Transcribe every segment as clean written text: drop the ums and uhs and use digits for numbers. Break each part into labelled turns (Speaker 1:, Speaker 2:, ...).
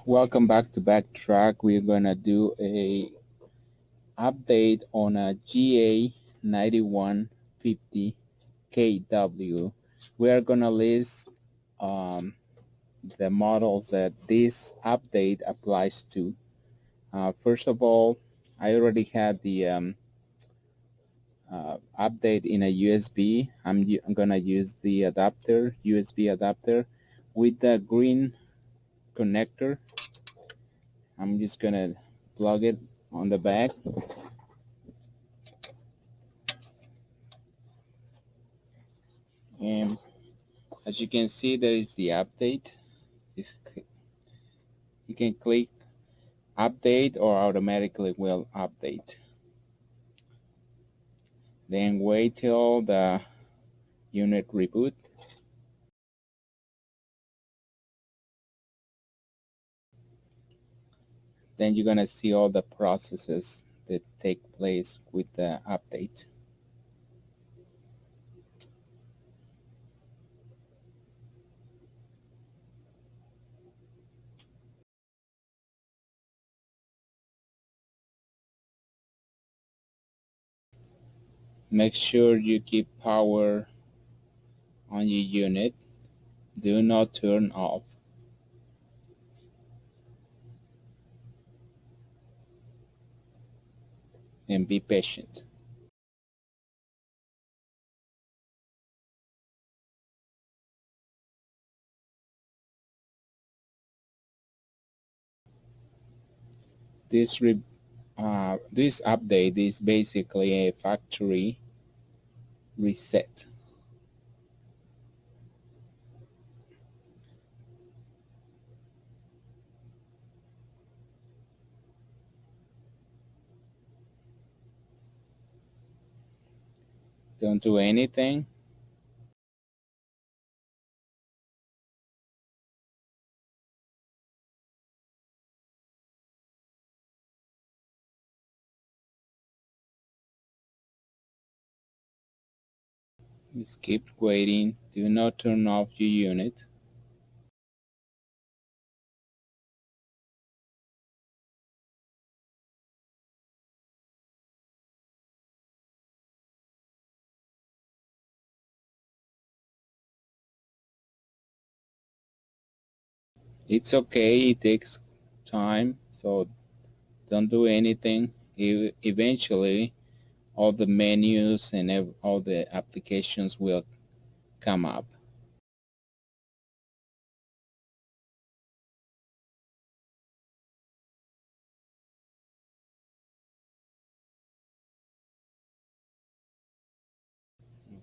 Speaker 1: Welcome back to Backtrack. We're gonna do a update on a GA9150KW. We are gonna list the models that this update applies to. First of all, I already had the update in a USB. I'm gonna use the adapter, USB adapter with the green connector. I'm just gonna plug it on the back. And as you can see, there is the update. You can click update or automatically will update. Then wait till the unit reboot. Then you're gonna see all the processes that take place with the update. Make sure you keep power on your unit. Do not turn off. And be patient. This update is basically a factory reset. Don't do anything. Just keep waiting. Do not turn off your unit. It's okay, it takes time, so don't do anything. Eventually, all the menus and all the applications will come up.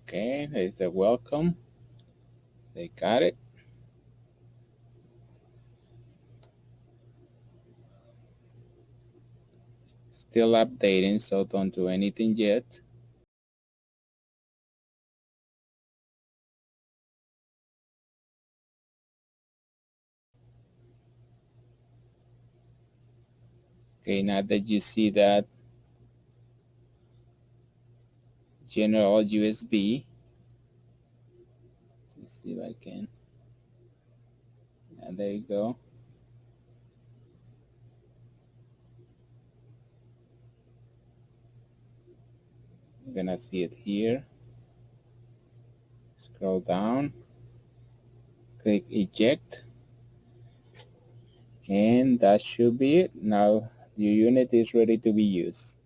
Speaker 1: Okay, there's the welcome. They got it. Still updating, so don't do anything yet. Okay, now that you see that general USB, let's see if I can. And there you go. You're gonna see it here. Scroll down, click eject, and that should be it. Now your unit is ready to be used.